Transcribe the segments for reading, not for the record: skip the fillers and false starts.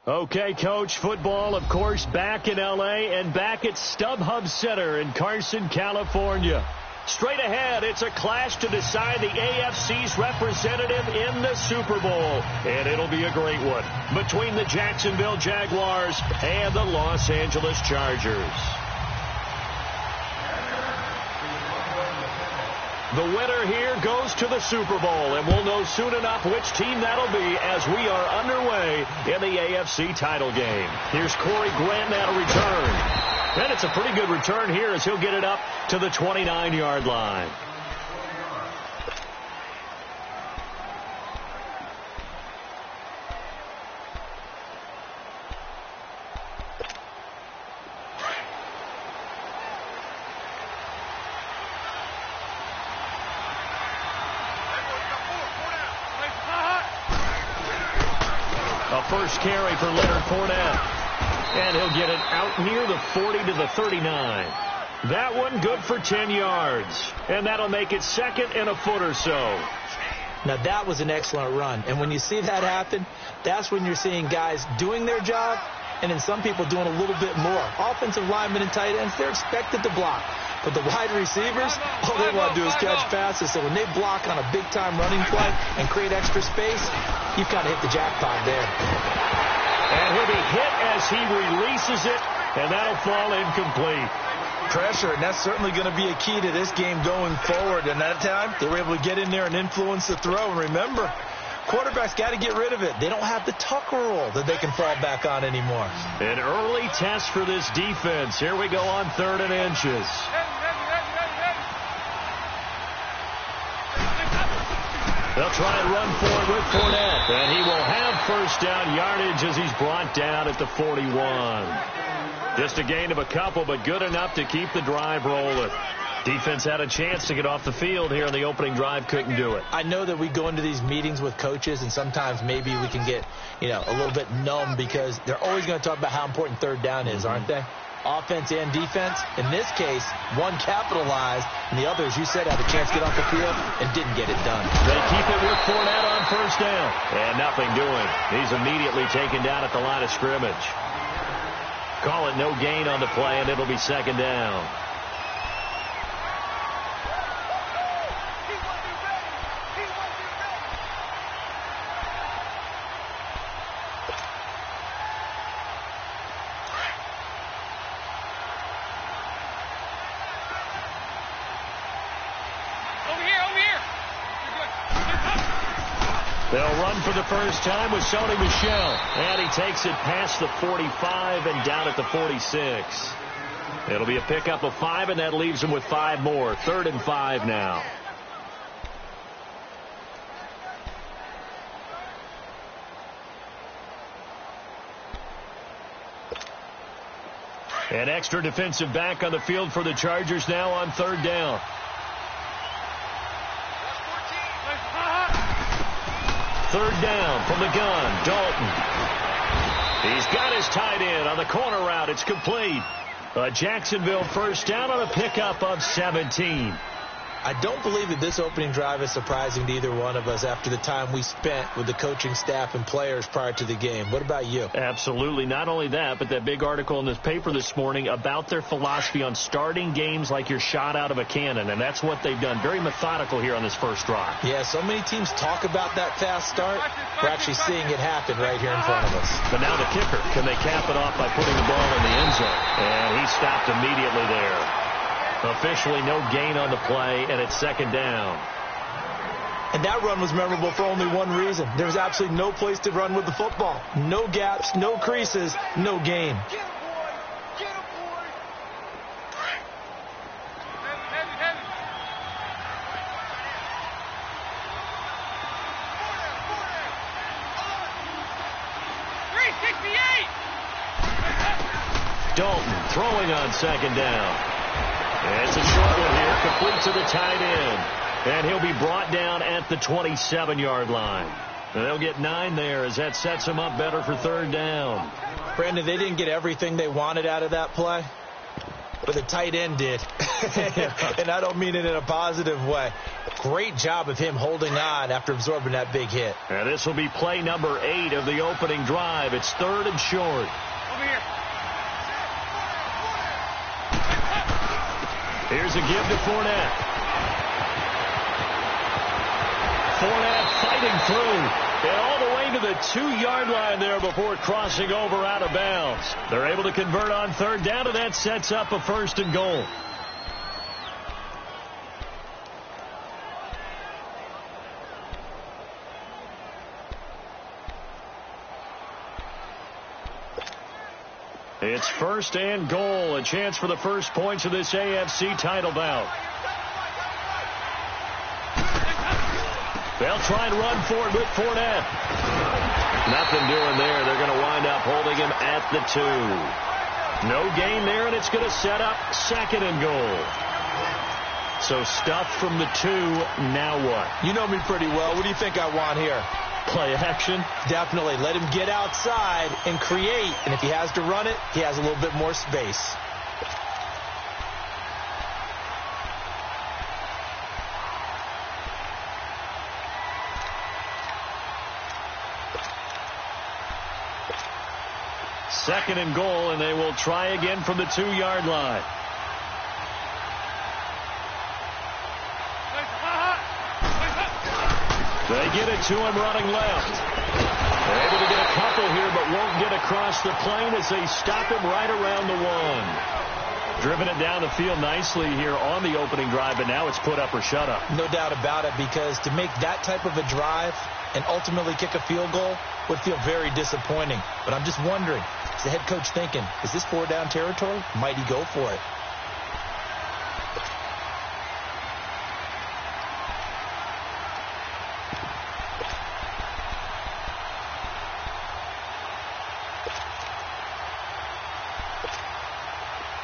Okay, Coach, football, of course, back in L.A. and back at StubHub Center in Carson, California. Straight ahead, it's a clash to decide the AFC's representative in the Super Bowl. And it'll be a great one between the Jacksonville Jaguars and the Los Angeles Chargers. The winner here goes to the Super Bowl, and we'll know soon enough which team that'll be as we are underway in the AFC title game. Here's Corey Grant now to return. And it's a pretty good return here as he'll get it up to the 29-yard line. First carry for Leonard Fournette. And he'll get it out near the 40 to the 39. That one good for 10 yards. And that'll make it second and a foot or so. Now, that was an excellent run. And when you see that happen, that's when you're seeing guys doing their job and then some people doing a little bit more. Offensive linemen and tight ends, they're expected to block. But the wide receivers, all they want to do is catch passes. So when they block on a big-time running play and create extra space, you've got to hit the jackpot there. And he'll be hit as he releases it, and that'll fall incomplete. Pressure, and that's certainly going to be a key to this game going forward. And that time, they were able to get in there and influence the throw. And remember, quarterbacks got to get rid of it. They don't have the tuck rule that they can fall back on anymore. An early test for this defense. Here we go on 3rd and inches. They'll try and run forward with Fournette. And he will have first down yardage as he's brought down at the 41. Just a gain of a couple, but good enough to keep the drive rolling. Defense had a chance to get off the field here in the opening drive, couldn't do it. I know that we go into these meetings with coaches, and sometimes maybe we can get, a little bit numb because they're always going to talk about how important 3rd down is, aren't they? Offense and defense. In this case, one capitalized, and the other, as you said, had a chance to get off the field and didn't get it done. They keep it with Fournette on first down. And nothing doing. He's immediately taken down at the line of scrimmage. Call it no gain on the play, and it'll be 2nd down. They'll run for the first time with Sony Michel. And he takes it past the 45 and down at the 46. It'll be a pickup of 5, and that leaves him with 5 more. 3rd and 5 now. An extra defensive back on the field for the Chargers now on 3rd down. Third down from the gun, Dalton. He's got his tight end on the corner route. It's complete. A Jacksonville first down on a pickup of 17. I don't believe that this opening drive is surprising to either one of us after the time we spent with the coaching staff and players prior to the game. What about you? Absolutely. Not only that, but that big article in this paper this morning about their philosophy on starting games like you're shot out of a cannon, and that's what they've done. Very methodical here on this first drive. Yeah, so many teams talk about that fast start. We're actually seeing it happen right here in front of us. But now the kicker. Can they cap it off by putting the ball in the end zone? And he stopped immediately there. Officially no gain on the play, and it's 2nd down. And that run was memorable for only one reason. There was absolutely no place to run with the football. No gaps, no creases, no gain. Dalton throwing on 2nd down. It's a short one here, complete to the tight end. And he'll be brought down at the 27-yard line. And they'll get 9 there as that sets him up better for 3rd down. Brandon, they didn't get everything they wanted out of that play. but the tight end did. And I don't mean it in a positive way. Great job of him holding on after absorbing that big hit. And this will be play number 8 of the opening drive. It's 3rd and short. Over here. Here's a give to Fournette. Fournette fighting through. And all the way to the 2-yard line there before crossing over out of bounds. They're able to convert on 3rd down, and that sets up a 1st and goal. It's 1st and goal, a chance for the first points of this AFC title bout. They'll try and run for it with Fournette. Nothing doing there. They're going to wind up holding him at the 2. No gain there, and it's going to set up 2nd and goal. So stuff from the 2. Now what? You know me pretty well. What do you think I want here? Play action? Definitely. Let him get outside and create. And if he has to run it, he has a little bit more space. Second and goal, and they will try again from the 2-yard line. They get it to him running left. They're able to get a couple here, but won't get across the plane as they stop him right around the 1. Driven it down the field nicely here on the opening drive, but now it's put up or shut up. No doubt about it, because to make that type of a drive and ultimately kick a field goal would feel very disappointing. But I'm just wondering, is the head coach thinking, is this 4-down territory? Might he go for it?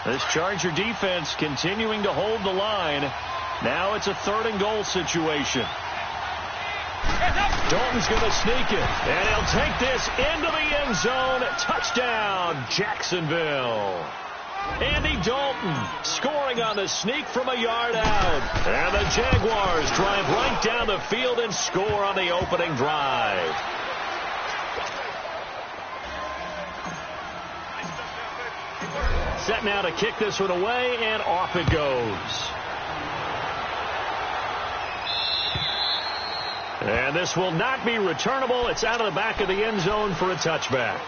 This Charger defense continuing to hold the line. Now it's a 3rd and goal situation. Dalton's going to sneak it, and he'll take this into the end zone. Touchdown, Jacksonville. Andy Dalton scoring on the sneak from a yard out. And the Jaguars drive right down the field and score on the opening drive. Set now to kick this one away, and off it goes. And this will not be returnable. It's out of the back of the end zone for a touchback.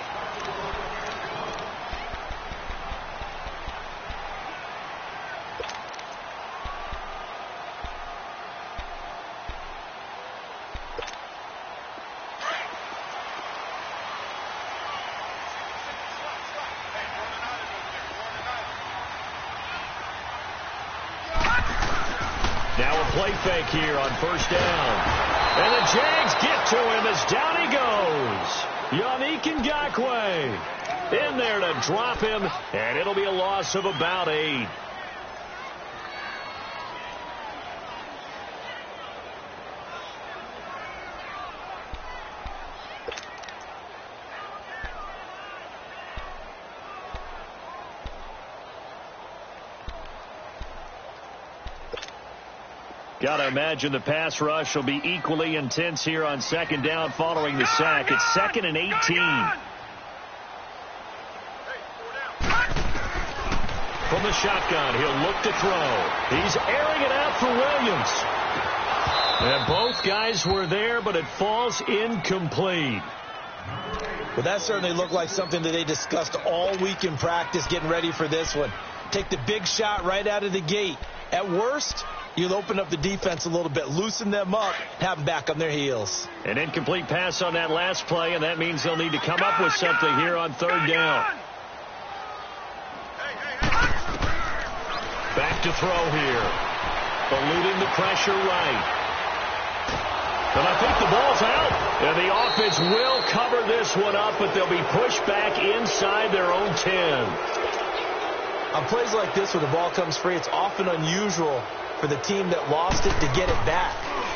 Now a play fake here on 1st down. And the Jags get to him as down he goes. Yannick Ngakoue in there to drop him, and it'll be a loss of about 8. Got to imagine the pass rush will be equally intense here on 2nd down following the sack. It's 2nd and 18. From the shotgun, he'll look to throw. He's airing it out for Williams. And both guys were there, but it falls incomplete. Well, that certainly looked like something that they discussed all week in practice getting ready for this one. Take the big shot right out of the gate. At worst, you'll open up the defense a little bit, loosen them up, have them back on their heels. An incomplete pass on that last play, and that means they'll need to come up with something here on 3rd down. Back to throw here. Eluding the pressure right. And I think the ball's out. And the offense will cover this one up, but they'll be pushed back inside their own 10. On plays like this where the ball comes free, it's often unusual for the team that lost it to get it back,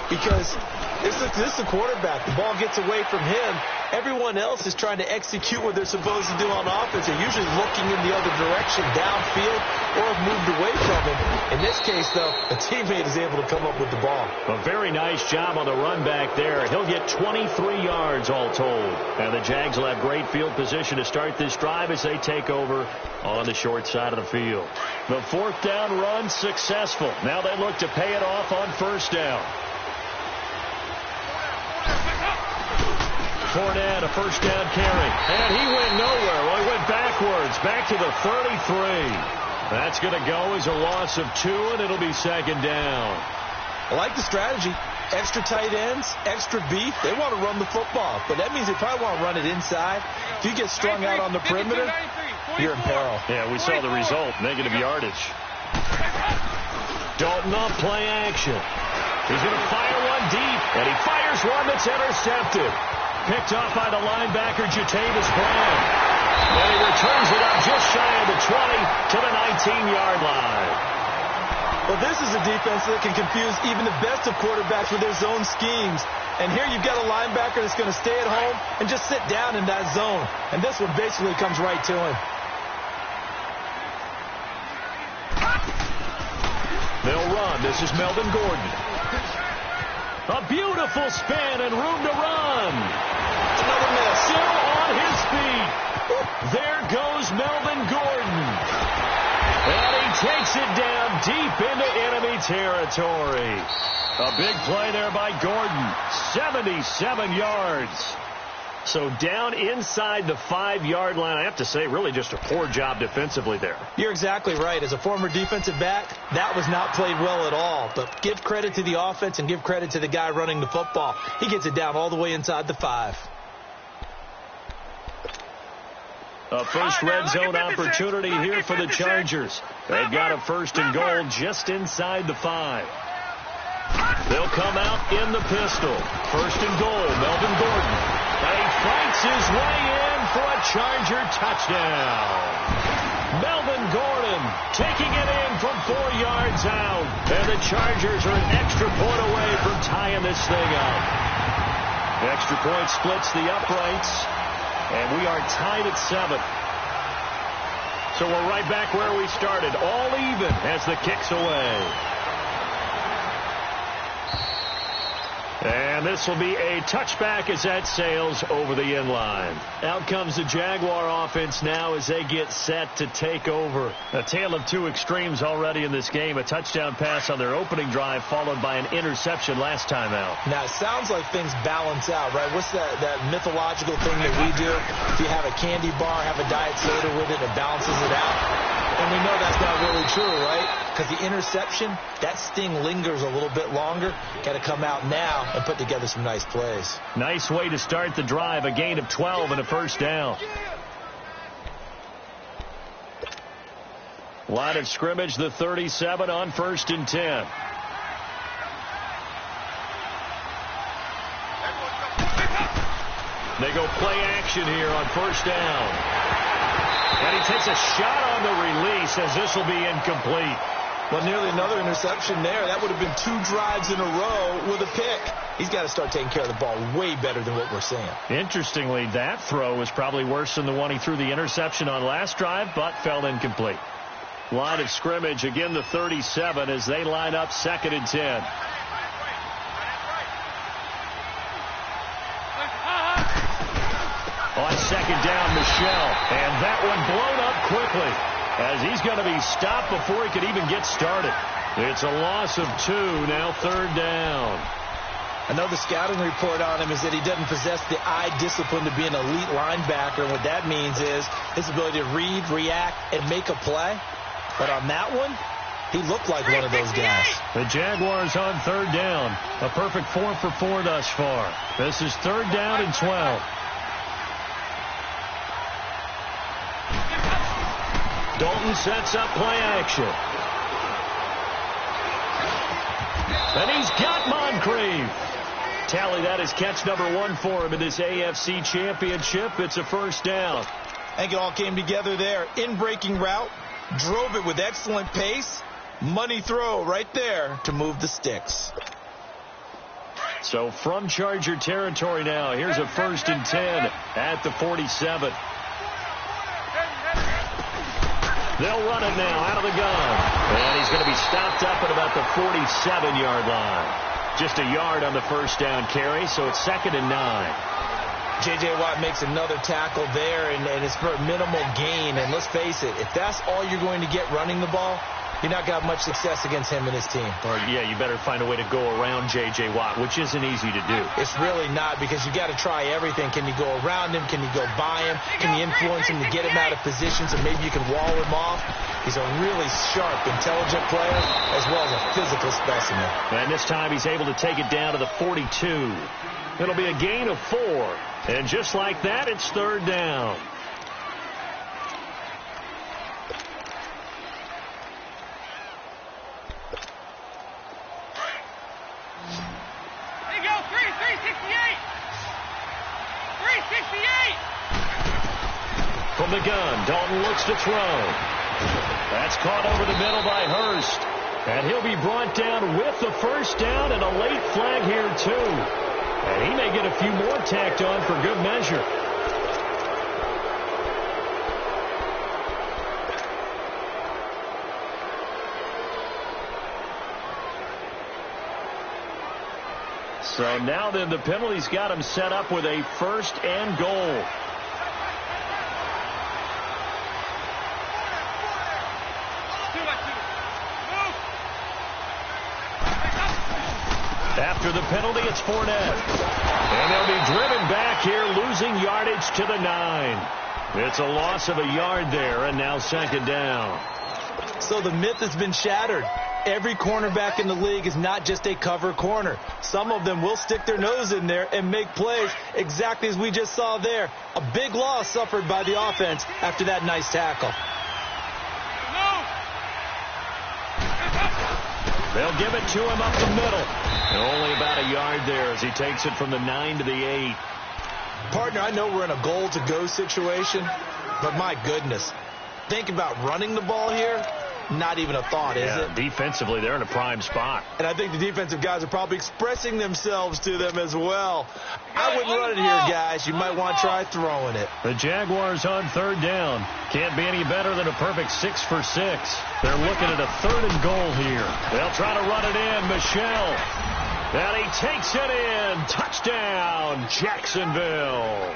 because This is the quarterback. The ball gets away from him. Everyone else is trying to execute what they're supposed to do on offense. They're usually looking in the other direction, downfield, or have moved away from him. In this case, though, a teammate is able to come up with the ball. A very nice job on the run back there. He'll get 23 yards all told. And the Jags will have great field position to start this drive as they take over on the short side of the field. The fourth down run successful. Now they look to pay it off on first down. Fournette, a first down carry. And he went nowhere. Well, he went backwards, back to the 33. That's going to go as a loss of 2, and it'll be second down. I like the strategy. Extra tight ends, extra beef. They want to run the football, but that means they probably want to run it inside. If you get strung out on the perimeter, you're in peril. Yeah, we saw the result, negative yardage. Dalton off play action. He's going to fire one deep, and he fires one that's intercepted. Picked off by the linebacker, Jatavis Brown. And he returns it up just shy of the 20 to the 19-yard line. Well, this is a defense that can confuse even the best of quarterbacks with their zone schemes. And here you've got a linebacker that's going to stay at home and just sit down in that zone. And this one basically comes right to him. They'll run. This is Melvin Gordon. A beautiful spin and room to run. Another miss. Still on his feet. There goes Melvin Gordon. And he takes it down deep into enemy territory. A big play there by Gordon. 77 yards. So down inside the 5-yard line. I have to say, really just a poor job defensively there. You're exactly right. As a former defensive back, that was not played well at all. But give credit to the offense and give credit to the guy running the football. He gets it down all the way inside the 5. A first red zone opportunity here for the Chargers. They've got a first and goal just inside the 5. They'll come out in the pistol. First and goal, Melvin Gordon. And he fights his way in for a Charger touchdown. Melvin Gordon taking it in from 4 yards out. And the Chargers are an extra point away from tying this thing up. Extra point splits the uprights. And we are tied at 7. So we're right back where we started. All even as the kick's away. And this will be a touchback as that sails over the end line. Out comes the Jaguar offense now as they get set to take over. A tale of two extremes already in this game. A touchdown pass on their opening drive followed by an interception last time out. Now, it sounds like things balance out, right? What's that mythological thing that we do? If you have a candy bar, have a diet soda with it, it balances it out. And we know that's not really true, right? Because the interception, that sting lingers a little bit longer. Got to come out now and put together some nice plays. Nice way to start the drive. A gain of 12 and a first down. Line of scrimmage, the 37 on first and 10. They go play action here on first down. And he takes a shot on the release as this will be incomplete. Well, nearly another interception there. That would have been 2 drives in a row with a pick. He's got to start taking care of the ball way better than what we're seeing. Interestingly, that throw was probably worse than the one he threw the interception on last drive, but fell incomplete. Line of scrimmage, again the 37 as they line up second and 10. On second down, Michelle. And that one blown up quickly as he's going to be stopped before he could even get started. It's a loss of 2, now third down. I know the scouting report on him is that he doesn't possess the eye discipline to be an elite linebacker. And what that means is his ability to read, react, and make a play. But on that one, he looked like one of those guys. The Jaguars on third down. A perfect 4 for 4 thus far. This is third down and 12. Dalton sets up play action. And he's got Moncrief. Tally that is catch number 1 for him in this AFC Championship. It's a first down. I think it all came together there. In-breaking route. Drove it with excellent pace. Money throw right there to move the sticks. So from Charger territory now, here's a 1st and 10 at the 47. They'll run it now out of the gun. And he's going to be stopped up at about the 47-yard line. Just a yard on the first down carry, so it's 2nd and 9. J.J. Watt makes another tackle there, and it's for a minimal gain. And let's face it, if that's all you're going to get running the ball, you're not going to have much success against him and his team. Or, yeah, you better find a way to go around J.J. Watt, which isn't easy to do. It's really not, because you got to try everything. Can you go around him? Can you go by him? Can you influence him to get him out of position so maybe you can wall him off? He's a really sharp, intelligent player, as well as a physical specimen. And this time he's able to take it down to the 42. It'll be a gain of 4. And just like that, it's 3rd down. There you go, 368. 368. From the gun, Dalton looks to throw. That's caught over the middle by Hurst. And he'll be brought down with the first down and a late flag here, too. And he may get a few more tacked on for good measure. So now then the penalty's got him set up with a 1st and goal. After the penalty, it's Fournette. And they'll be driven back here, losing yardage to the 9. It's a loss of a yard there, and now 2nd down. So the myth has been shattered. Every cornerback in the league is not just a cover corner. Some of them will stick their nose in there and make plays exactly as we just saw there. A big loss suffered by the offense after that nice tackle. They'll give it to him up the middle. Only about a yard there as he takes it from the 9 to the 8. Partner, I know we're in a goal-to-go situation, but my goodness, think about running the ball here. Not even a thought, is it? Defensively, they're in a prime spot. And I think the defensive guys are probably expressing themselves to them as well. I wouldn't run it here, guys. You might want to try throwing it. The Jaguars on 3rd down. Can't be any better than a perfect 6 for 6. They're looking at a 3rd and goal here. They'll try to run it in. Michel. And he takes it in. Touchdown, Jacksonville.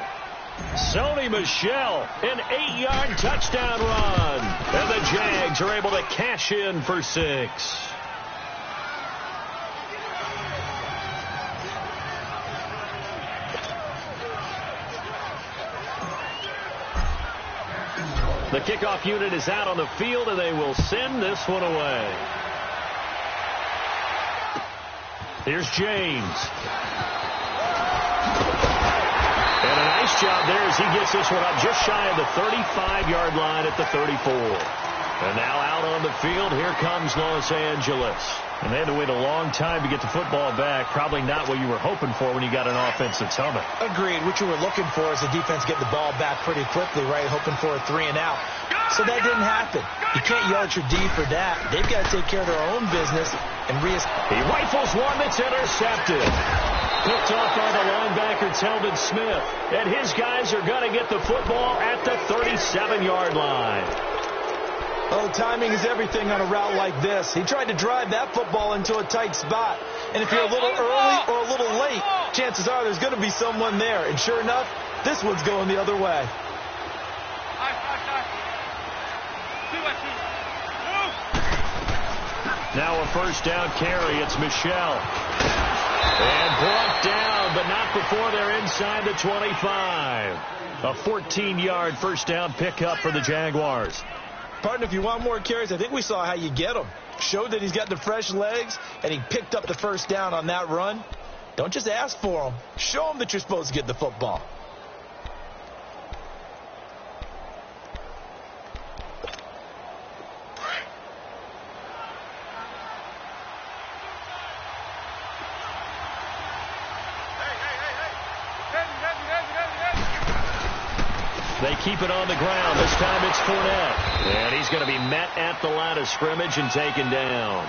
Sony Michel, an 8-yard touchdown run. And the Jags are able to cash in for 6. The kickoff unit is out on the field, and they will send this one away. Here's James. And a nice job there as he gets this one up just shy of the 35-yard line at the 34. And now out on the field, here comes Los Angeles. And they had to wait a long time to get the football back. Probably not what you were hoping for when you got an offense that's humming. Agreed. What you were looking for is the defense getting the ball back pretty quickly, right? Hoping for a 3 and out. So that didn't happen. You can't yell at your D for that. They've got to take care of their own business. And he rifles one that's intercepted. Picked off by the linebacker, Telvin Smith. And his guys are going to get the football at the 37-yard line. Oh, timing is everything on a route like this. He tried to drive that football into a tight spot. And if you're a little early or a little late, chances are there's going to be someone there. And sure enough, this one's going the other way. Now a first down carry. It's Michel. And brought down, but not before they're inside the 25. A 14-yard first down pickup for the Jaguars. Partner, if you want more carries, I think we saw how you get them. Showed that he's got the fresh legs, and he picked up the first down on that run. Don't just ask for them. Show them that you're supposed to get the football. They keep it on the ground. This time it's Fournette. And he's going to be met at the line of scrimmage and taken down.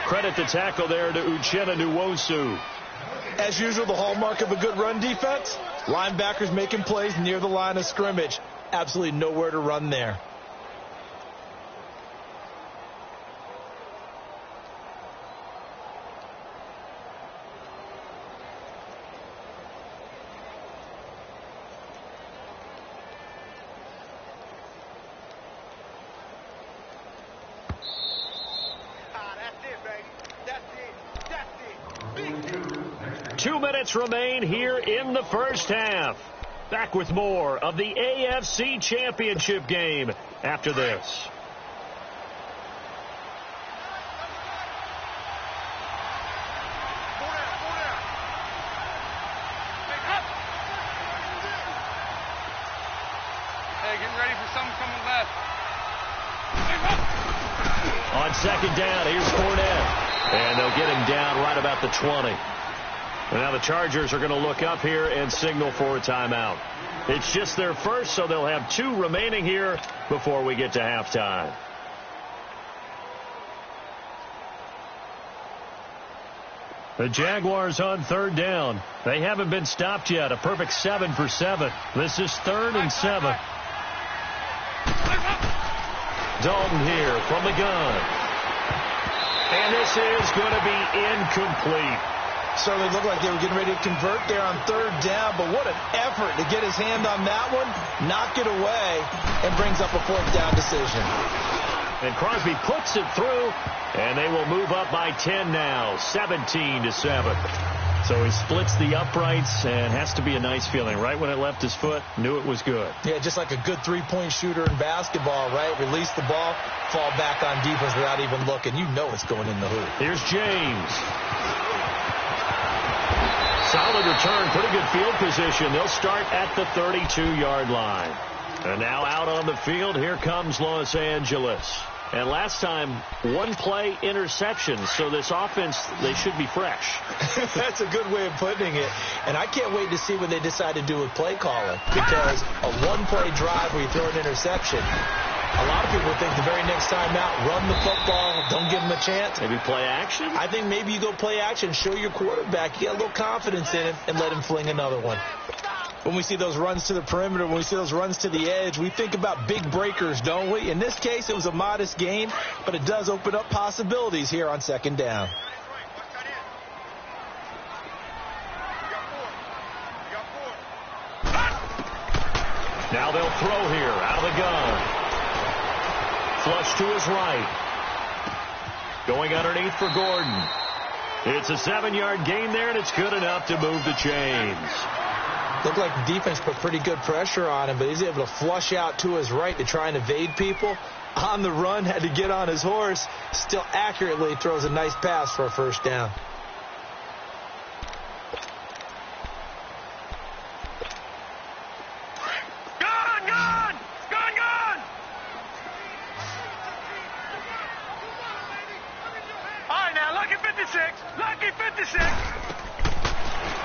Credit the tackle there to Uchenna Nwosu. As usual, the hallmark of a good run defense, linebackers making plays near the line of scrimmage. Absolutely nowhere to run there. Remain here in the first half. Back with more of the AFC Championship game after this. Hey, get ready for something coming left. On second down, here's Fournette. And they'll get him down right about the 20. Now the Chargers are going to look up here and signal for a timeout. It's just their first, so they'll have 2 remaining here before we get to halftime. The Jaguars on third down. They haven't been stopped yet. A perfect 7 for 7. This is 3rd and 7. Dalton here from the gun. And this is going to be incomplete. Certainly looked like they were getting ready to convert there on third down, but what an effort to get his hand on that one, knock it away, and brings up a 4th down decision. And Crosby puts it through, and they will move up by 10 now, 17-7. So he splits the uprights, and has to be a nice feeling. Right when it left his foot, knew it was good. Yeah, just like a good 3-point shooter in basketball, right? Release the ball, fall back on defense without even looking. You know it's going in the hoop. Here's James. Solid return, pretty good field position. They'll start at the 32-yard line. And now out on the field, here comes Los Angeles. And last time, 1-play interception. So this offense, they should be fresh. That's a good way of putting it. And I can't wait to see what they decide to do with play calling. Because a 1-play drive where you throw an interception, a lot of people think the very next time out, run the football, don't give them a chance. Maybe play action? I think maybe you go play action, show your quarterback, you get a little confidence in him, and let him fling another one. When we see those runs to the perimeter, when we see those runs to the edge, we think about big breakers, don't we? In this case, it was a modest gain, but it does open up possibilities here on second down. Now they'll throw here out of the gun. Flush to his right. Going underneath for Gordon. It's a 7-yard gain there, and it's good enough to move the chains. Looked like the defense put pretty good pressure on him, but he's able to flush out to his right to try and evade people. On the run, had to get on his horse. Still accurately throws a nice pass for a first down.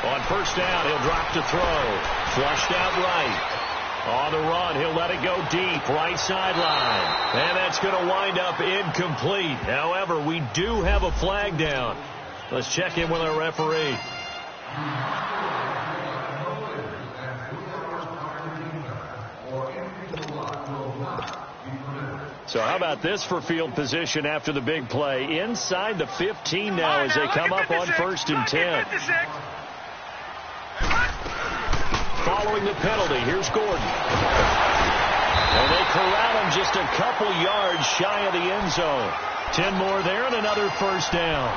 On first down, he'll drop to throw. Flushed out right. On the run, he'll let it go deep, right sideline. And that's going to wind up incomplete. However, we do have a flag down. Let's check in with our referee. So how about this for field position after the big play? Inside the 15 now as they come up on 1st and 10. Following the penalty, here's Gordon. And they corral him just a couple yards shy of the end zone. 10 more there and another first down.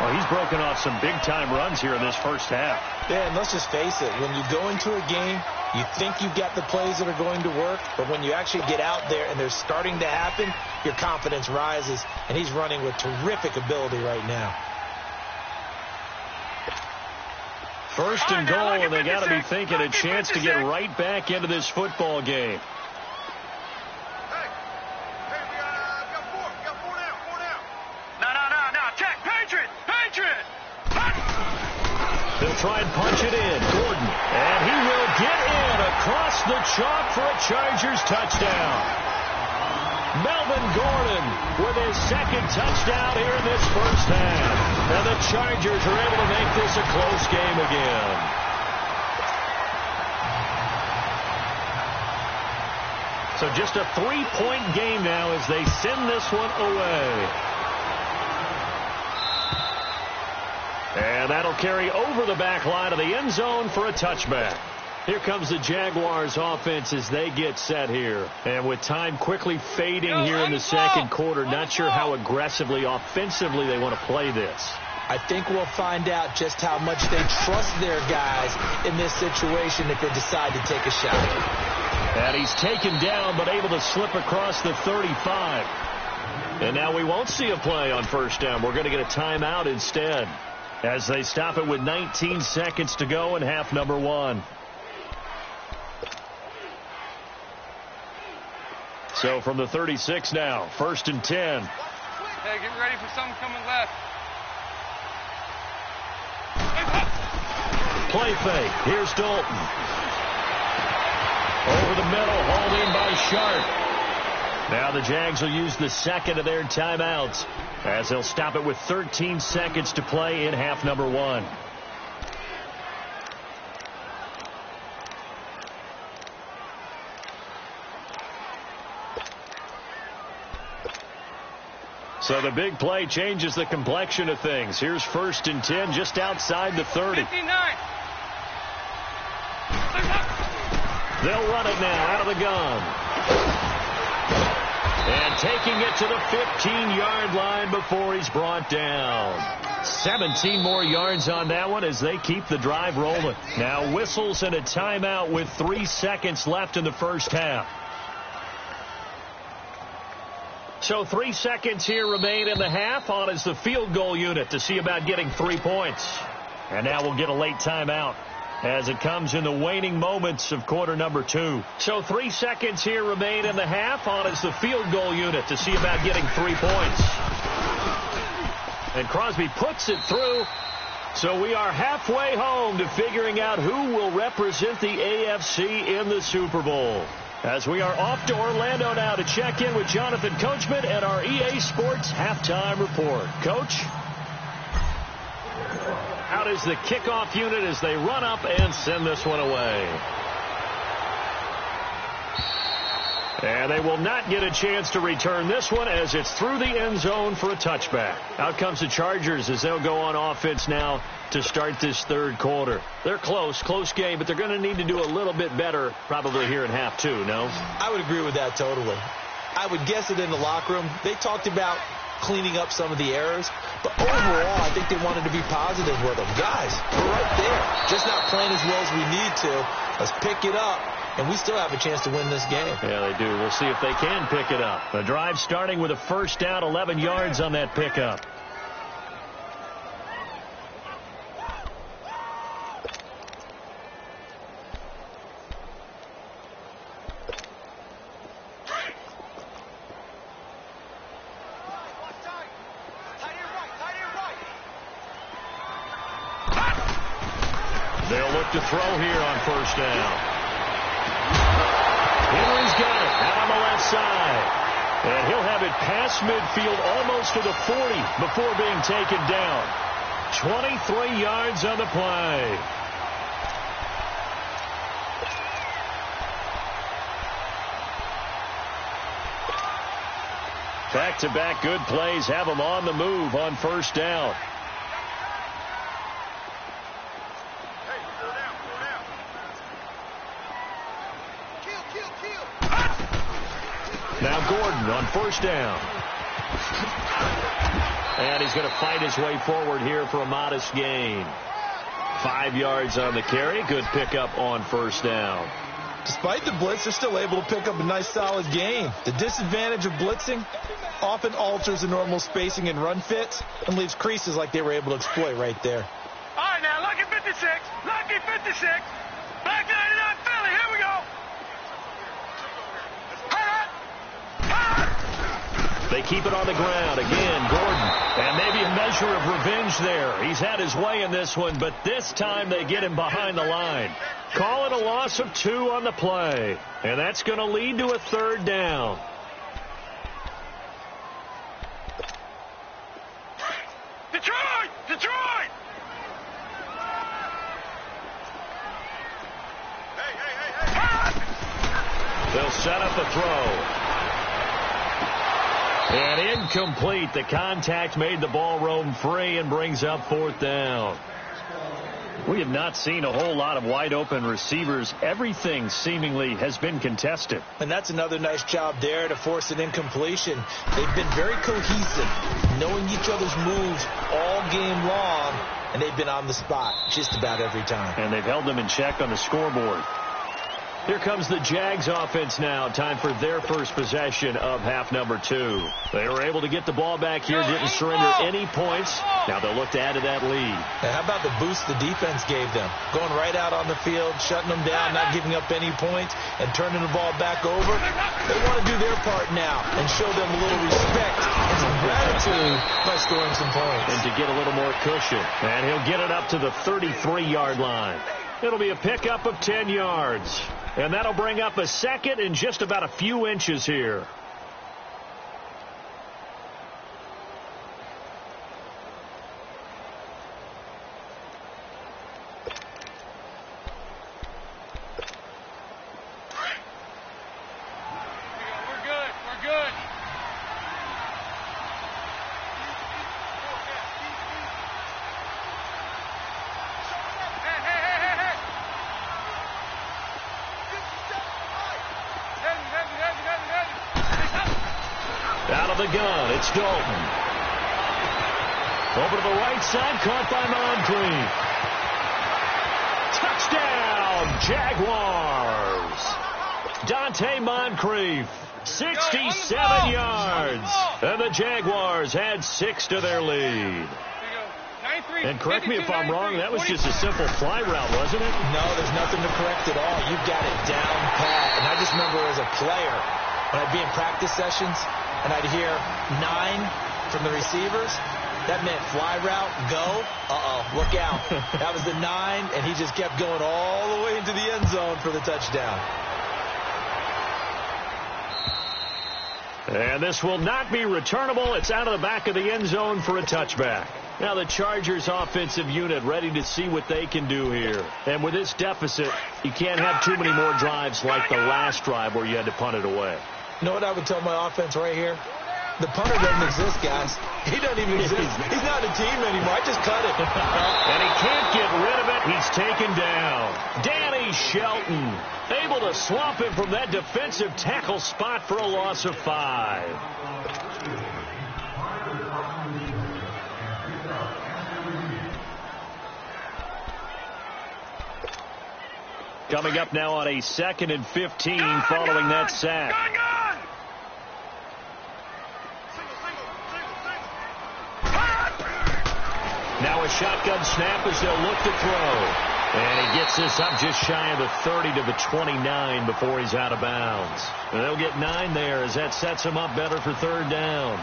Well, he's broken off some big-time runs here in this first half. Yeah, and let's just face it. When you go into a game, you think you've got the plays that are going to work, but when you actually get out there and they're starting to happen, your confidence rises, and he's running with terrific ability right now. First and goal, and they got to be thinking a chance to get right back into this football game. They'll try and punch it in. Gordon. And he will get in across the chalk for a Chargers touchdown. Melvin Gordon with his second touchdown here in this first half. And the Chargers are able to make this a close game again. So just a 3-point game now as they send this one away. And that'll carry over the back line of the end zone for a touchback. Here comes the Jaguars offense as they get set here. And with time quickly fading here in the second quarter, not sure how aggressively, offensively they want to play this. I think we'll find out just how much they trust their guys in this situation if they decide to take a shot. And he's taken down but able to slip across the 35. And now we won't see a play on first down. We're going to get a timeout instead as they stop it with 19 seconds to go in half number 1. So from the 36 now, 1st and 10. Hey, get ready for something coming left. Play fake. Here's Dalton. Over the middle, hauled in by Sharp. Now the Jags will use the second of their timeouts as they'll stop it with 13 seconds to play in half number 1. So the big play changes the complexion of things. Here's 1st and 10 just outside the 30. 59. They'll run it now out of the gun. And taking it to the 15-yard line before he's brought down. 17 more yards on that one as they keep the drive rolling. Now whistles and a timeout with 3 seconds left in the first half. So 3 seconds here remain in the half. On is the field goal unit to see about getting 3 points. And now we'll get a late timeout as it comes in the waning moments of quarter number 2. So 3 seconds here remain in the half. On is the field goal unit to see about getting 3 points. And Crosby puts it through. So we are halfway home to figuring out who will represent the AFC in the Super Bowl. As we are off to Orlando now to check in with Jonathan Coachman and our EA Sports halftime report. Coach, how does the kickoff unit as they run up and send this one away? And they will not get a chance to return this one as it's through the end zone for a touchback. Out comes the Chargers as they'll go on offense now to start this third quarter. They're close game, but they're going to need to do a little bit better probably here in half 2, no? I would agree with that totally. I would guess it in the locker room. They talked about cleaning up some of the errors, but overall I think they wanted to be positive with them. Guys, we're right there. Just not playing as well as we need to. Let's pick it up. And we still have a chance to win this game. Yeah, they do. We'll see if they can pick it up. The drive starting with a first down, 11 yards on that pickup. They'll look to throw here on first down. Henry's got it out on the left side. And he'll have it past midfield almost to the 40 before being taken down. 23 yards on the play. Back-to-back good plays have them on the move on first down. Now Gordon on first down. And he's going to fight his way forward here for a modest gain. 5 yards on the carry. Good pickup on first down. Despite the blitz, they're still able to pick up a nice solid gain. The disadvantage of blitzing often alters the normal spacing and run fits and leaves creases like they were able to exploit right there. All right, now, lucky 56. Lucky 56. Back 99 Philly. Here we go. They keep it on the ground. Again, Gordon. And maybe a measure of revenge there. He's had his way in this one, but this time they get him behind the line. Call it a loss of 2 on the play. And that's going to lead to a third down. set up the throw. And incomplete. The contact made the ball roam free and brings up fourth down. We have not seen a whole lot of wide-open receivers. Everything seemingly has been contested. And that's another nice job there to force an incompletion. They've been very cohesive, knowing each other's moves all game long, and they've been on the spot just about every time. And they've held them in check on the scoreboard. Here comes the Jags offense now. Time for their first possession of half number 2. They were able to get the ball back here, didn't surrender any points. Now they'll look to add to that lead. And how about the boost the defense gave them? Going right out on the field, shutting them down, not giving up any points, and turning the ball back over. They want to do their part now and show them a little respect and some gratitude by scoring some points. And to get a little more cushion. And he'll get it up to the 33-yard line. It'll be a pickup of 10 yards. And that'll bring up a second and just about a few inches here. We're good. We're good. Out of the gun, it's Dalton. Over to the right side, caught by Moncrief. Touchdown, Jaguars. Dante Moncrief, 67 yards. And the Jaguars had 6 to their lead. And correct me if I'm wrong, that was just a simple fly route, wasn't it? No, there's nothing to correct at all. You've got it down pat. And I just remember as a player, when I'd be in practice sessions, and I'd hear 9 from the receivers, that meant fly route, go, look out. That was the 9, and he just kept going all the way into the end zone for the touchdown. And this will not be returnable. It's out of the back of the end zone for a touchback. Now the Chargers offensive unit ready to see what they can do here. And with this deficit, you can't have too many more drives like the last drive where you had to punt it away. You know what I would tell my offense right here? The punter doesn't exist, guys. He doesn't even exist. He's not a team anymore. I just cut it. And he can't get rid of it. He's taken down. Danny Shelton able to swamp him from that defensive tackle spot for a loss of 5. Coming up now on a 2nd and 15 following that sack. Now a shotgun snap as they'll look to throw. And he gets this up just shy of the 30 to the 29 before he's out of bounds. And they'll get 9 there as that sets him up better for 3rd down.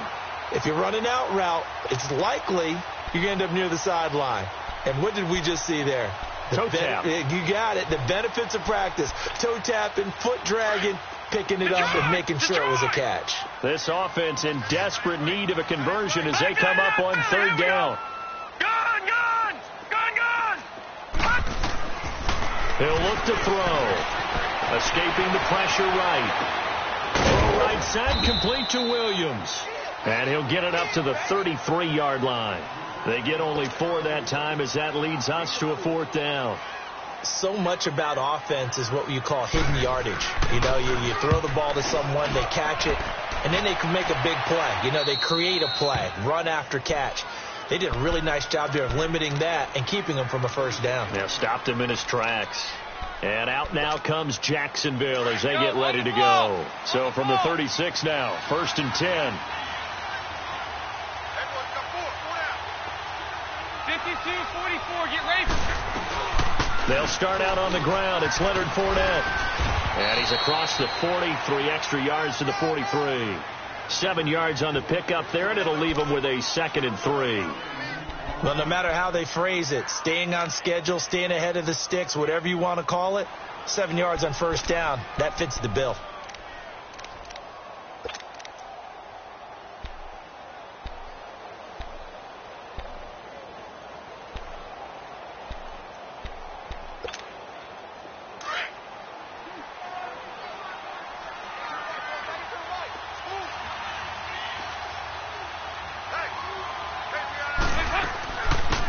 If you're running out route, it's likely you're going to end up near the sideline. And what did we just see there? Toe tap. You got it. The benefits of practice. Toe tapping, foot dragging, picking it up and making sure it was a catch. This offense in desperate need of a conversion as they come up on 3rd down. He'll look to throw. Escaping the pressure right. Throw right side, complete to Williams. And he'll get it up to the 33-yard line. They get only 4 that time as that leads us to a 4th down. So much about offense is what you call hidden yardage. You know, you throw the ball to someone, they catch it, and then they can make a big play. You know, they create a play, run after catch. They did a really nice job there of limiting that and keeping him from a 1st down. Yeah, stopped him in his tracks. And out now comes Jacksonville as they get ready to go. So from the 36 now, 1st and 10. 52-44, get ready. They'll start out on the ground. It's Leonard Fournette. And he's across the 40, 3 extra yards to the 43. 7 yards on the pickup there, and it'll leave him with a 2nd and 3. Well, no matter how they phrase it, staying on schedule, staying ahead of the sticks, whatever you want to call it, 7 yards on 1st down, that fits the bill.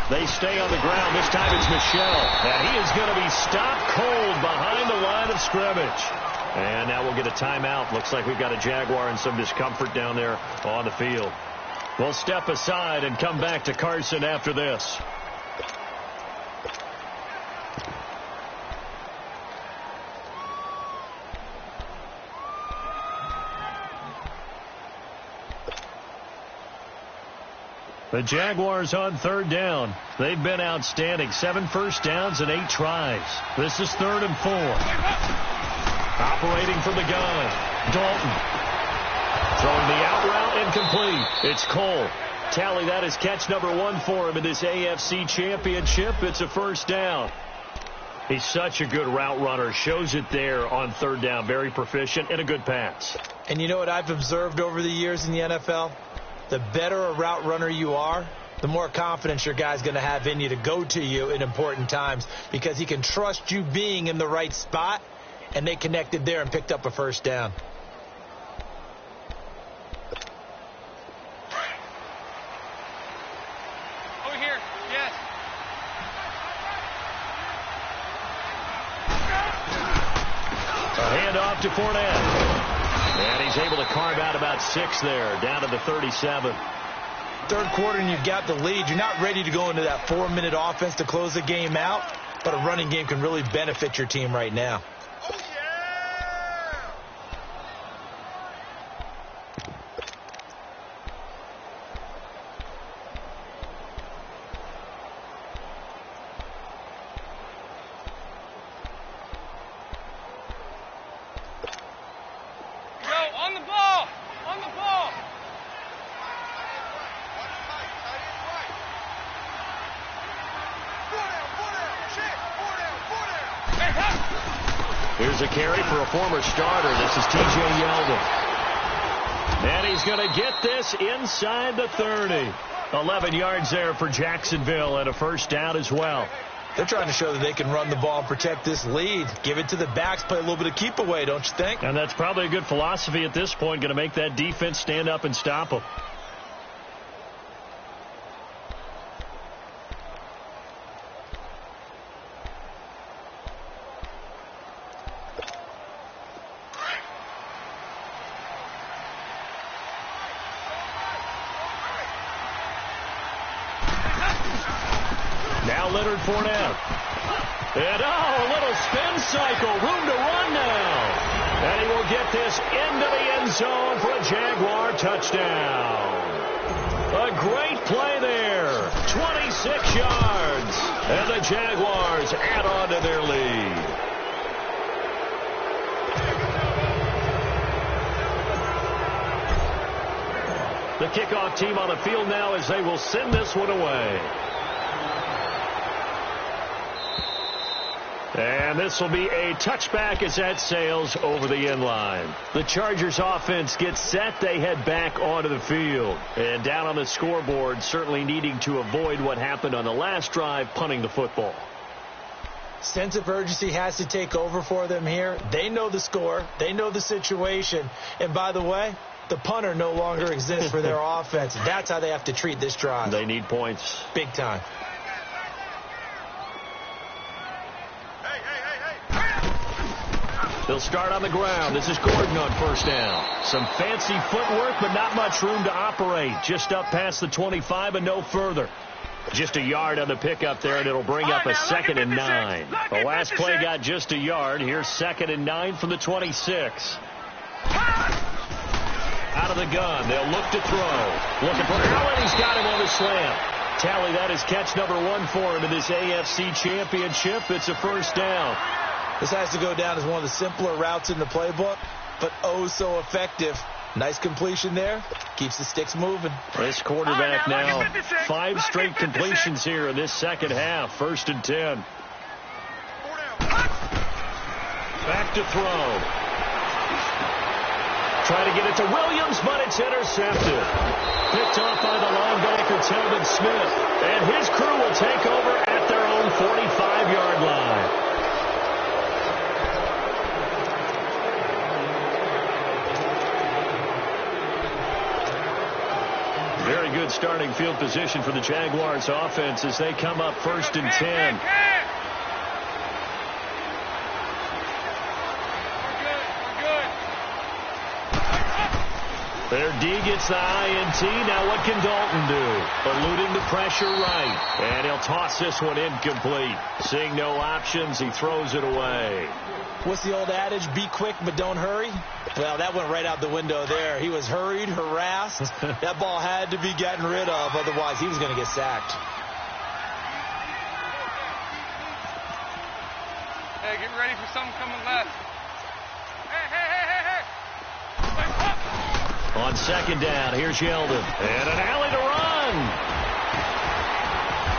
They stay on the ground. This time it's Michel. And he is going to be stopped cold behind the line of scrimmage. And now we'll get a timeout. Looks like we've got a Jaguar in some discomfort down there on the field. We'll step aside and come back to Carson after this. The Jaguars on third down. They've been outstanding. 7 first downs and 8 tries. This is 3rd and 4. Operating from the gun. Dalton. Throwing the out route incomplete. It's Cole. Tally, that is catch number 1 for him in this AFC Championship. It's a first down. He's such a good route runner. Shows it there on 3rd down. Very proficient and a good pass. And you know what I've observed over the years in the NFL? The better a route runner you are, the more confidence your guy's going to have in you to go to you in important times because he can trust you being in the right spot, and they connected there and picked up a first down. Over here, yes. A handoff to Fournette. And he's able to carve out about 6 there, down to the 37. Third quarter and you've got the lead. You're not ready to go into that 4-minute offense to close the game out, but a running game can really benefit your team right now. Oh, yeah! On the ball! On the ball! Here's a carry for a former starter. This is T.J. Yeldon. And he's going to get this inside the 30. 11 yards there for Jacksonville and a first down as well. They're trying to show that they can run the ball and protect this lead. Give it to the backs, play a little bit of keep away, don't you think? And that's probably a good philosophy at this point, going to make that defense stand up and stop them. Now Leonard Fournette. And a little spin cycle. Room to run now. And he will get this into the end zone for a Jaguar touchdown. A great play there. 26 yards. And the Jaguars add on to their lead. The kickoff team on the field now as they will send this one away. And this will be a touchback as that sails over the end line. The Chargers offense gets set. They head back onto the field. And down on the scoreboard, certainly needing to avoid what happened on the last drive, punting the football. Sense of urgency has to take over for them here. They know the score. They know the situation. And by the way, the punter no longer exists for their offense. That's how they have to treat this drive. They need points. Big time. They'll start on the ground. This is Gordon on first down. Some fancy footwork, but not much room to operate. Just up past the 25 and no further. Just a yard on the pickup there, and it'll bring up a 2nd and 9. The last play got just a yard. Here's 2nd and 9 from the 26. Out of the gun. They'll look to throw. Looking for Allen. He's got him on the slant. Tally, that is catch number 1 for him in this AFC Championship. It's a first down. This has to go down as one of the simpler routes in the playbook, but oh so effective. Nice completion there. Keeps the sticks moving. This quarterback now, 5 straight completions here in this second half. 1st and 10. Back to throw. Try to get it to Williams, but it's intercepted. Picked off by the linebacker, Telvin Smith. And his crew will take over at their own 45-yard line. Very good starting field position for the Jaguars offense as they come up 1st and 10. Their D gets the INT. Now what can Dalton do? Eluding the pressure right. And he'll toss this one incomplete. Seeing no options, he throws it away. What's the old adage? Be quick, but don't hurry. Well, that went right out the window there. He was hurried, harassed. That ball had to be gotten rid of. Otherwise, he was going to get sacked. Hey, get ready for something coming left. Hey. On 2nd down, here's Yeldon. And an alley to run.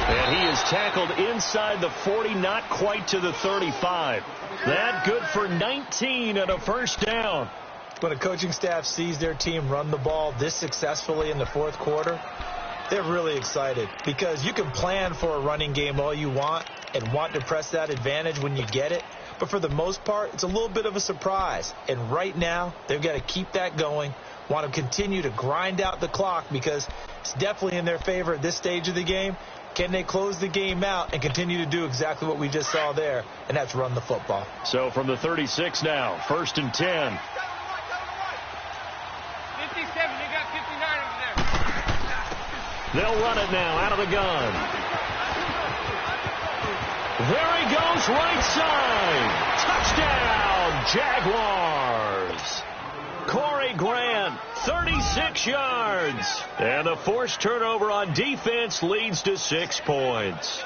And he is tackled inside the 40, not quite to the 35. That good for 19 and a 1st down. When a coaching staff sees their team run the ball this successfully in the 4th quarter, they're really excited because you can plan for a running game all you want and want to press that advantage when you get it. But for the most part, it's a little bit of a surprise. And right now, they've got to keep that going. Want to continue to grind out the clock because it's definitely in their favor at this stage of the game. Can they close the game out and continue to do exactly what we just saw there, and that's run the football. So from the 36 now, 1st and 10. 57, you got 59 over there. They'll run it now out of the gun. There he goes, right side. Touchdown, Jaguars. Corey Grant, 36 yards. And the forced turnover on defense leads to 6 points.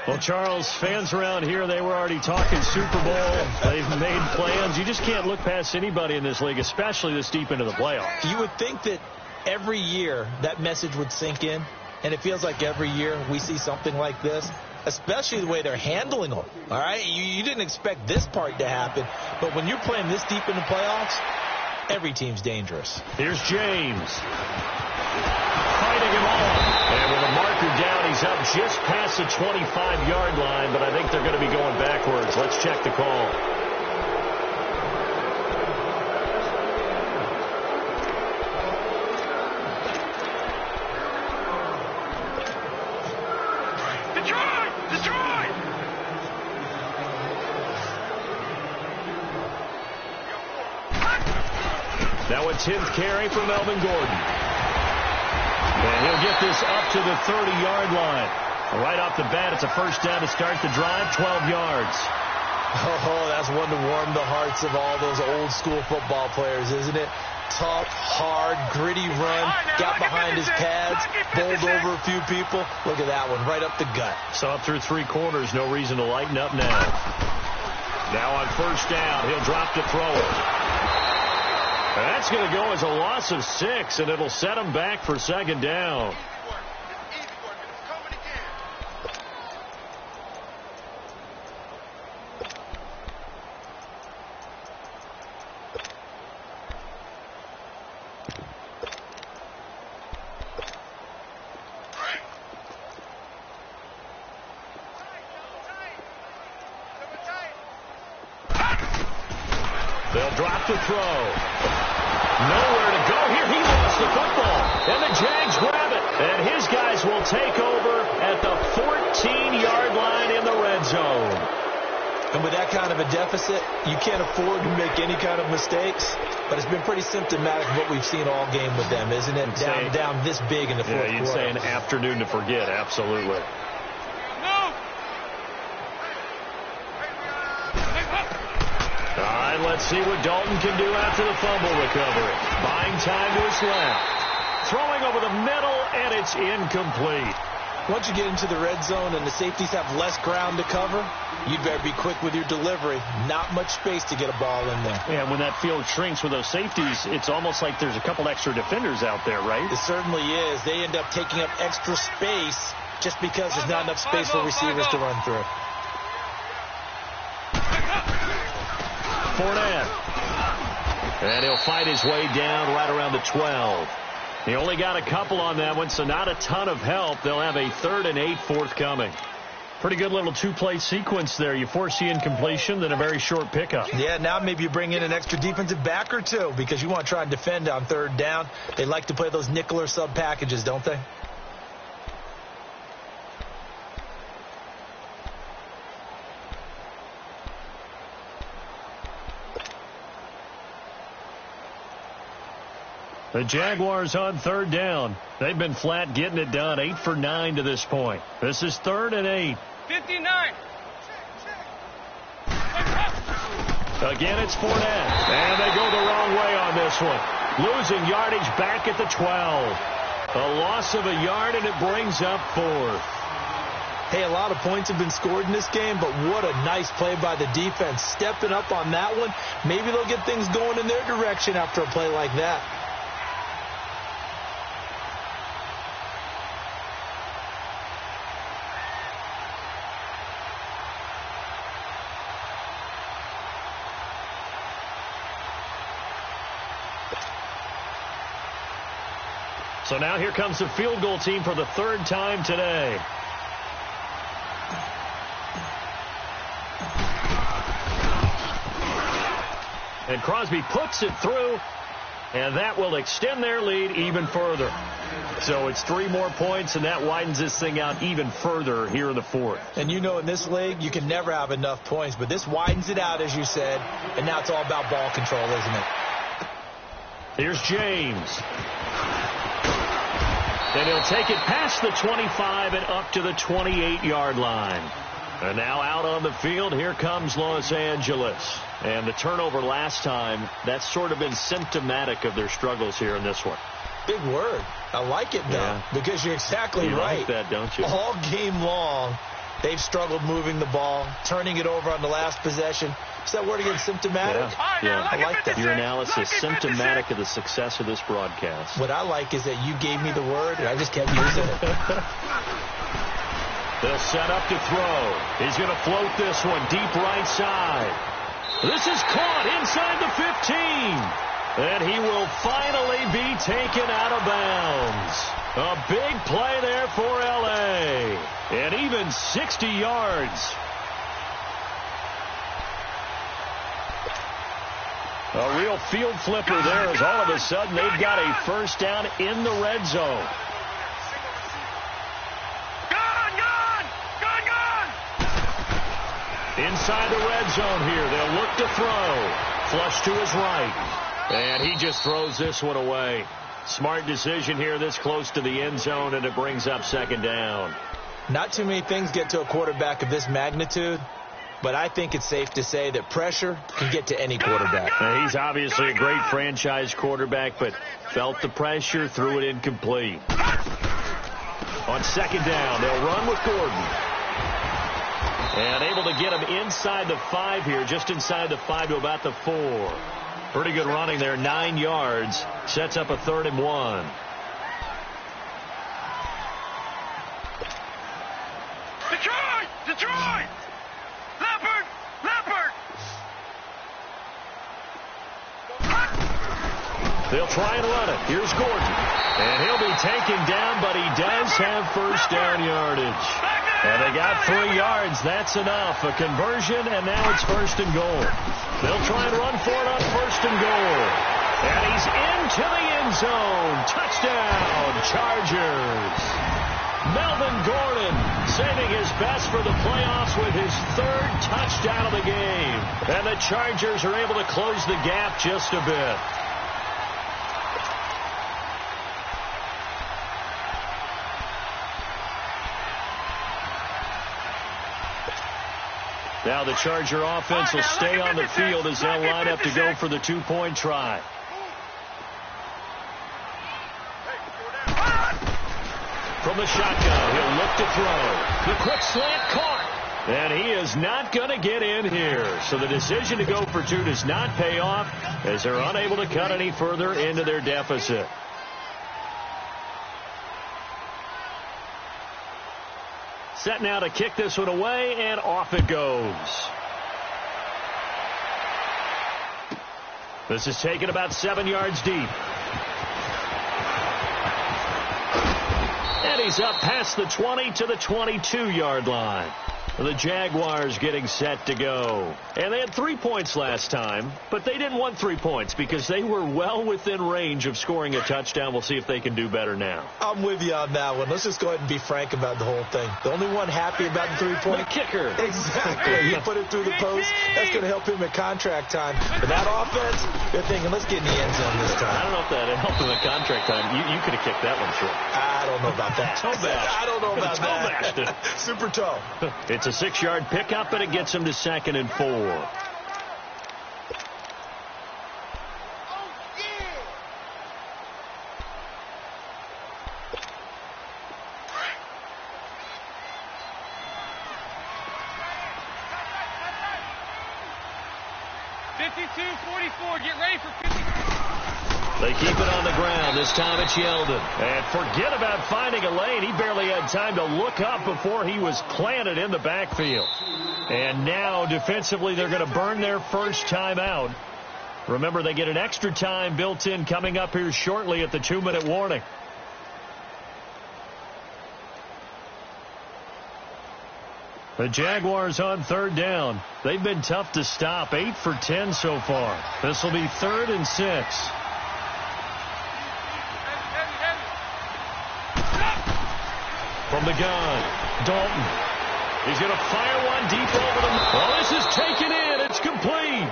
Well, Charles, fans around here, they were already talking Super Bowl. They've made plans. You just can't look past anybody in this league, especially this deep into the playoffs. You would think that every year that message would sink in, and it feels like every year we see something like this, especially the way they're handling them. All right, you didn't expect this part to happen, but when you're playing this deep in the playoffs, every team's dangerous. Here's James. Fighting him off. And with a marker down, he's up just past the 25-yard line, but I think they're going to be going backwards. Let's check the call. Now a 10th carry for Melvin Gordon. And he'll get this up to the 30-yard line. Right off the bat, it's a 1st down to start the drive, 12 yards. Oh, that's one to warm the hearts of all those old-school football players, isn't it? Tough, hard, gritty run, got behind his pads, bowled over a few people. Look at that one, right up the gut. Saw through 3 quarters, no reason to lighten up now. Now on 1st down, he'll drop to throw it. That's going to go as a loss of 6, and it'll set him back for 2nd down. They'll drop the throw. Nowhere to go here. He lost the football. And the Jags grab it. And his guys will take over at the 14-yard line in the red zone. And with that kind of a deficit, you can't afford to make any kind of mistakes. But it's been pretty symptomatic of what we've seen all game with them, isn't it? Down this big in the 4th quarter. Yeah, you'd say an afternoon to forget. Absolutely. Let's see what Dalton can do after the fumble recovery. Buying time to his left. Throwing over the middle, and it's incomplete. Once you get into the red zone and the safeties have less ground to cover, you'd better be quick with your delivery. Not much space to get a ball in there. Yeah, when that field shrinks with those safeties, it's almost like there's a couple extra defenders out there, right? It certainly is. They end up taking up extra space just because there's not enough space for receivers to run through. Fournette. And he'll fight his way down right around the 12. He only got a couple on that one, so not a ton of help. They'll have a 3rd and 8 forthcoming. Pretty good little two-play sequence there. You force the incompletion, then a very short pickup. Yeah, now maybe you bring in an extra defensive back or two because you want to try and defend on third down. They like to play those nickel or sub packages, don't they? The Jaguars on third down. They've been flat getting it done. 8 for 9 to this point. This is 3rd and 8. 59. Again, it's Fournette. And they go the wrong way on this one. Losing yardage back at the 12. A loss of a yard, and it brings up 4th. Hey, a lot of points have been scored in this game, but what a nice play by the defense. Stepping up on that one. Maybe they'll get things going in their direction after a play like that. So now here comes the field goal team for the 3rd time today. And Crosby puts it through, and that will extend their lead even further. So it's 3 more points, and that widens this thing out even further here in the 4th. And you know in this league, you can never have enough points, but this widens it out, as you said, and now it's all about ball control, isn't it? Here's James. And he'll take it past the 25 and up to the 28-yard line. And now out on the field, here comes Los Angeles. And the turnover last time, that's sort of been symptomatic of their struggles here in this one. Big word. I like it, though, because you're exactly right. You like that, don't you? All game long, they've struggled moving the ball, turning it over on the last possession. Is that word again, symptomatic? Yeah. I like that. Your analysis, symptomatic of the success of this broadcast. What I like is that you gave me the word, and I just kept using it. They'll set up to throw. He's going to float this one deep right side. This is caught inside the 15. And he will finally be taken out of bounds. A big play there for L.A. And even 60 yards. A real field flipper there as all of a sudden they've got a first down in the red zone. Inside the red zone here. They'll look to throw. Flush to his right. And he just throws this one away. Smart decision here this close to the end zone, and it brings up 2nd down. Not too many things get to a quarterback of this magnitude, but I think it's safe to say that pressure can get to any quarterback. Now, he's obviously a great franchise quarterback, but felt the pressure, threw it incomplete. On 2nd down, they'll run with Gordon. And able to get him inside the 5 here, just inside the 5 to about the 4. Pretty good running there, 9 yards. Sets up a 3rd and 1. Detroit! Leopard! They'll try and run it. Here's Gordon. And he'll be taken down, but he does have first down yardage. And they got 3 yards. That's enough. A conversion, and now it's 1st and goal. They'll try and run for it on 1st and goal. And he's into the end zone. Touchdown, Chargers. Melvin Gordon saving his best for the playoffs with his 3rd touchdown of the game. And the Chargers are able to close the gap just a bit. Now the Charger offense will stay on the field as they'll line up to go for the 2-point try. From the shotgun, he'll look to throw. The quick slant caught. And he is not going to get in here. So the decision to go for 2 does not pay off as they're unable to cut any further into their deficit. Set now to kick this one away, and off it goes. This is taken about 7 yards deep. And he's up past the 20 to the 22-yard line. The Jaguars getting set to go. And they had 3 points last time, but they didn't want 3 points because they were well within range of scoring a touchdown. We'll see if they can do better now. I'm with you on that one. Let's just go ahead and be frank about the whole thing. The only one happy about the 3-point. The kicker. Exactly. He put it through the post. That's going to help him at contract time. But that offense, they're thinking, let's get in the end zone this time. I don't know if that helped him at contract time. You could have kicked that one short. I don't know about that. Toe bash. I don't know about that. Toe Super toe. It's a 6-yard pickup, and it gets him to 2nd and 4. Get ready for 50. They keep it on the ground. This time it's Yeldon. And forget about finding a lane. He barely had time to look up before he was planted in the backfield. And now defensively they're going to burn their first time out. Remember, they get an extra time built in coming up here shortly at the 2-minute warning. The Jaguars on 3rd down. They've been tough to stop. 8 for 10 so far. This will be 3rd and 6. From the gun, Dalton. He's going to fire one deep over the... Oh, this is taken in. It's complete.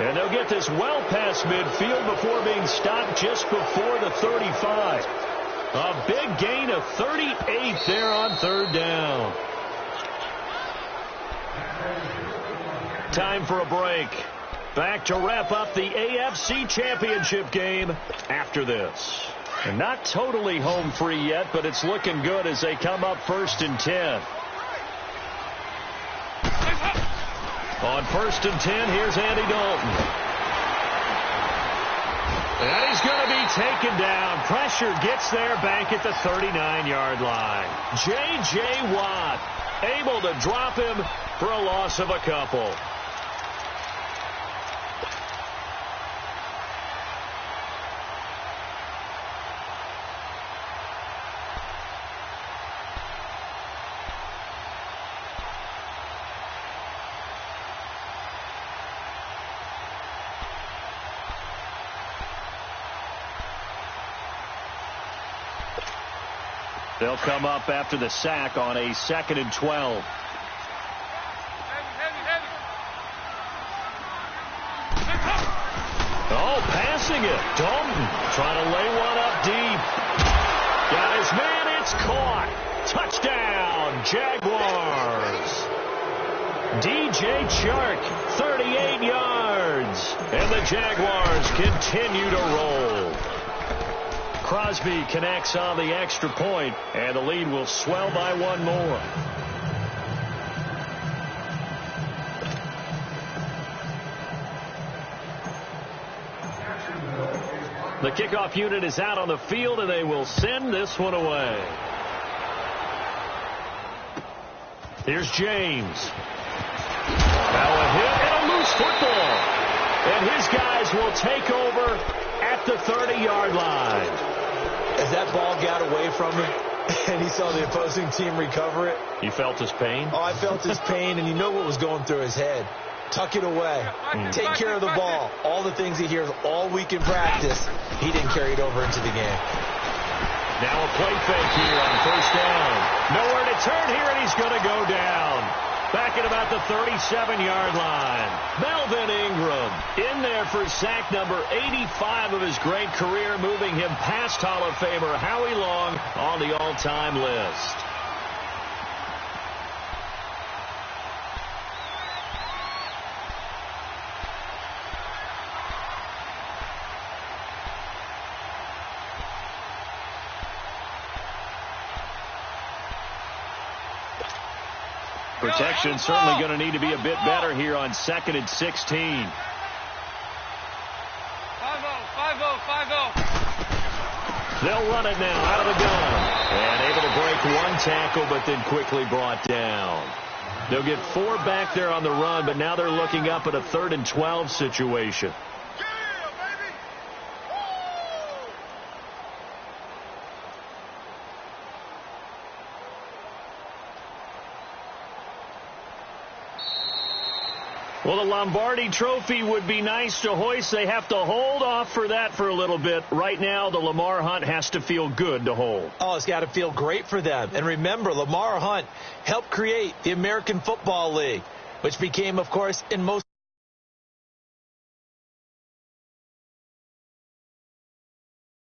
And they'll get this well past midfield before being stopped just before the 35. A big gain of 38 there on 3rd down. Time for a break. Back to wrap up the AFC Championship game after this. And not totally home free yet, but it's looking good as they come up 1st and 10. On 1st and 10, here's Andy Dalton. And he's going to be taken down. Pressure gets there back at the 39-yard line. J.J. Watt able to drop him for a loss of a couple. They'll come up after the sack on a 2nd and 12. Oh, passing it. Dalton trying to lay one up deep. Got his man. It's caught. Touchdown, Jaguars. DJ Chark, 38 yards. And the Jaguars continue to roll. Crosby connects on the extra point, and the lead will swell by one more. The kickoff unit is out on the field, and they will send this one away. Here's James. Now a hit and a loose football. And his guys will take over at the 30-yard line. As that ball got away from him and he saw the opposing team recover it. You felt his pain? Oh, I felt his pain, and you know what was going through his head. Tuck it away. Take care of the ball. All the things he hears all week in practice, he didn't carry it over into the game. Now a play fake here on 1st down. Nowhere to turn here, and he's going to go down. Back at about the 37-yard line. Melvin Ingram in there for sack number 85 of his great career, moving him past Hall of Famer Howie Long on the all-time list. Protection certainly going to need to be a bit better here on 2nd and 16. 5-0, 5-0. They'll run it now out of the gun. And able to break one tackle, but then quickly brought down. They'll get 4 back there on the run, but now they're looking up at a 3rd and 12 situation. Well, the Lombardi Trophy would be nice to hoist. They have to hold off for that for a little bit. Right now, the Lamar Hunt has to feel good to hold. Oh, it's got to feel great for them. And remember, Lamar Hunt helped create the American Football League, which became, of course, in most